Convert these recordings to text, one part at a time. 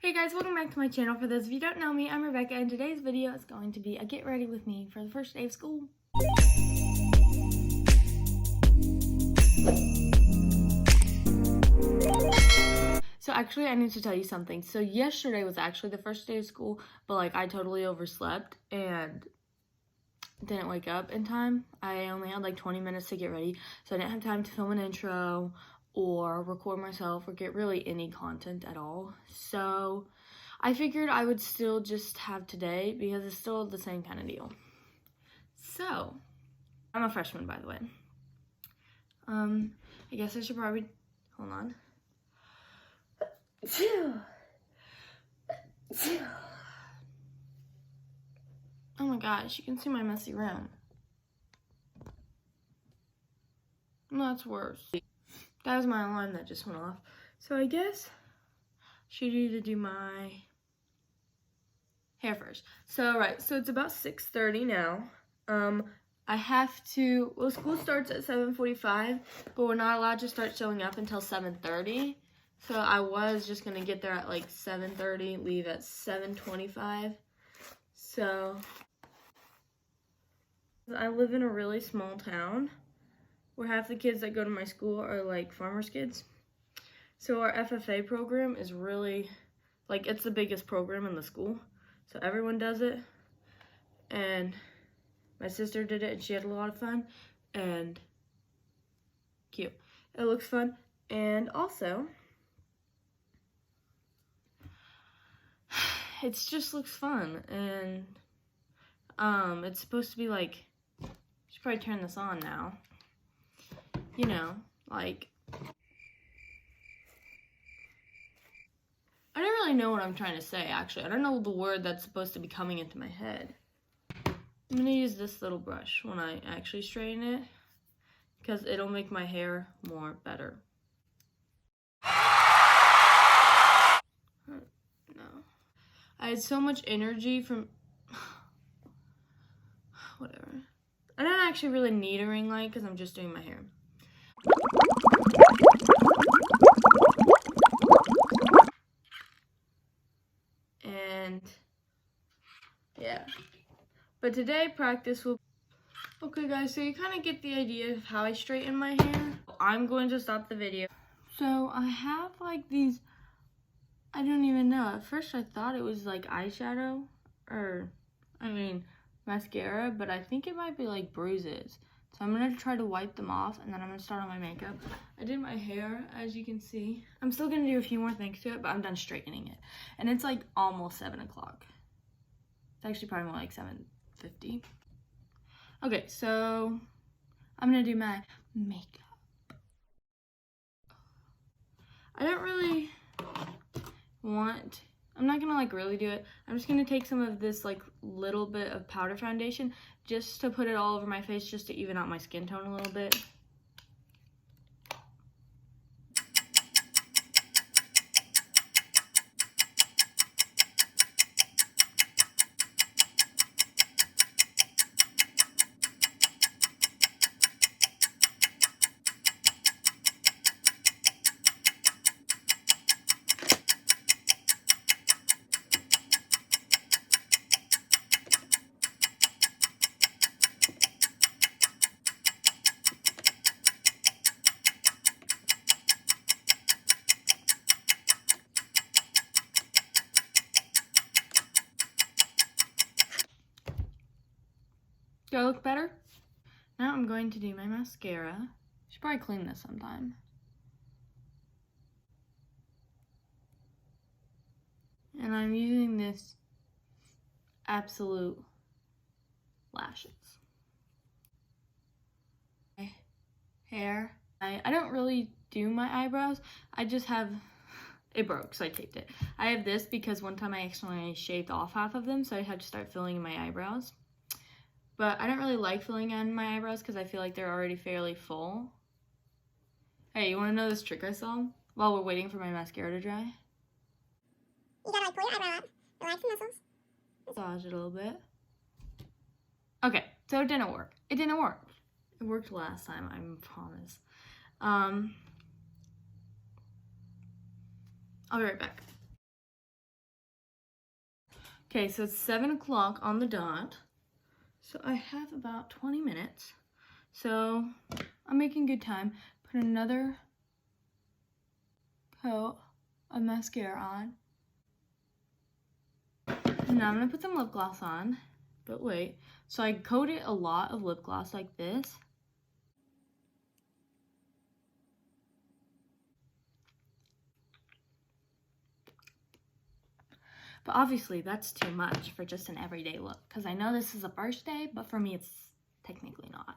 Hey guys, welcome back to my channel. For those of you who don't know me, I'm Rebecca, and today's video is going to be a get ready with me for the first day of school. So actually, I need to tell you something. So yesterday was actually the first day of school, but like I totally overslept and didn't wake up in time. I only had like 20 minutes to get ready, so I didn't have time to film an intro or record myself or get really any content at all. So I figured I would still just have today because it's still the same kind of deal. So I'm a freshman, by the way. I guess I should probably, hold on. Oh my gosh, you can see my messy room. No, that's worse. That was my alarm that just went off. So I guess I should need to do my hair first. So so it's about 6:30 now. I have to, well, school starts at 7:45, but we're not allowed to start showing up until 7:30. So I was just gonna get there at like 7:30, leave at 7:25. So I live in a really small town where half the kids that go to my school are like farmers' kids. So our FFA program is really, like, it's the biggest program in the school. So everyone does it. And my sister did it and she had a lot of fun. And cute. It looks fun. And also, it just looks fun. And it's supposed to be like, I should probably turn this on now. You know, like, I don't really know what I'm trying to say, actually. I don't know the word that's supposed to be coming into my head. I'm gonna use this little brush when I actually straighten it, because it'll make my hair more better. No. I had so much energy from, whatever. I don't actually really need a ring light because I'm just doing my hair. And yeah, but today practice will, okay guys, so you kind of get the idea of how I straighten my hair. I'm going to stop the video. So I have like these, I don't even know, at first I thought it was like eyeshadow or mascara, but I think it might be like bruises. So I'm gonna try to wipe them off and then I'm gonna start on my makeup. I did my hair, as you can see. I'm still gonna do a few more things to it, but I'm done straightening it. And it's like almost 7 o'clock. It's actually probably more like 7:50. Okay, so I'm gonna do my makeup. I don't really want, I'm not gonna like really do it. I'm just gonna take some of this like little bit of powder foundation just to put it all over my face, just to even out my skin tone a little bit. Do I look better? Now I'm going to do my mascara. Should probably clean this sometime. And I'm using this Absolute lashes. My hair. I don't really do my eyebrows. I just have, it broke, so I taped it. I have this because one time I accidentally shaved off half of them, so I had to start filling in my eyebrows. But I don't really like filling in my eyebrows because I feel like they're already fairly full. Hey, you want to know this trick I saw while we're waiting for my mascara to dry? You gotta like pull your eyebrow up, relax the muscles. Massage it a little bit. Okay, so it didn't work. It didn't work. It worked last time, I promise. I'll be right back. Okay, so it's 7 o'clock on the dot. So I have about 20 minutes. So I'm making good time. Put another coat of mascara on. And now I'm gonna put some lip gloss on. But wait, so I coated a lot of lip gloss like this. But obviously that's too much for just an everyday look, because I know this is a first day, but for me it's technically not.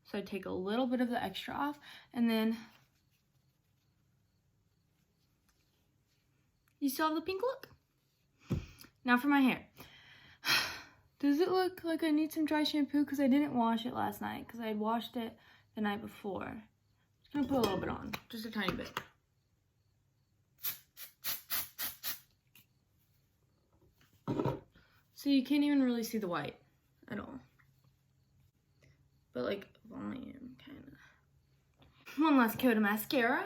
So I take a little bit of the extra off, and then you still have the pink look. Now for my hair. Does it look like I need some dry shampoo? Because I didn't wash it last night, because I had washed it the night before. Just gonna put a little bit on, just a tiny bit. So you can't even really see the white at all. But like volume, kind of. One last coat of mascara.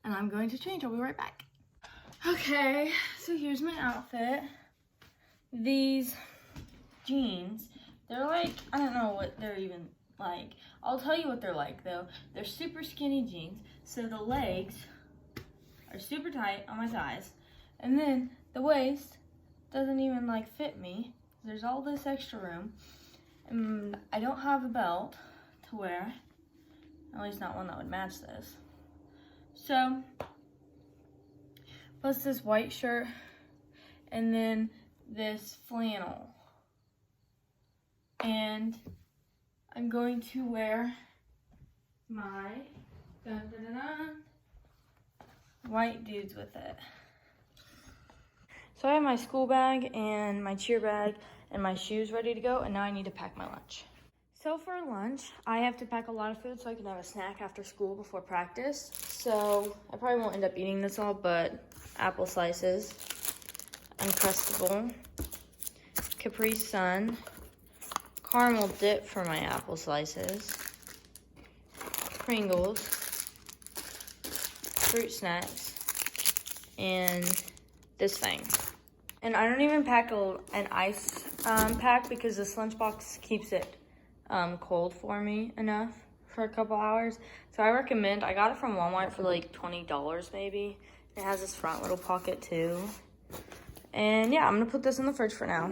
And I'm going to change. I'll be right back. Okay, so here's my outfit. These jeans, they're like, I don't know what they're even like. I'll tell you what they're like though. They're super skinny jeans. So the legs are super tight on my thighs. And then the waist doesn't even like fit me. There's all this extra room. And I don't have a belt to wear. At least not one that would match this. So, plus this white shirt. And then this flannel. And I'm going to wear my white dudes with it. So I have my school bag and my cheer bag and my shoes ready to go, and now I need to pack my lunch. So for lunch, I have to pack a lot of food so I can have a snack after school before practice. So I probably won't end up eating this all, but apple slices, Uncrustable, Capri Sun, caramel dip for my apple slices, Pringles, fruit snacks, and this thing. And I don't even pack an ice pack because this lunchbox keeps it cold for me enough for a couple hours. So I recommend, I got it from Walmart for like $20 maybe. It has this front little pocket too. And yeah, I'm gonna put this in the fridge for now.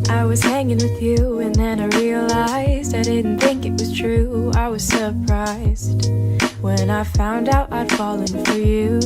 I was hanging with you and then I realized I didn't think it was true. I was surprised when I found out I'd fallen for you.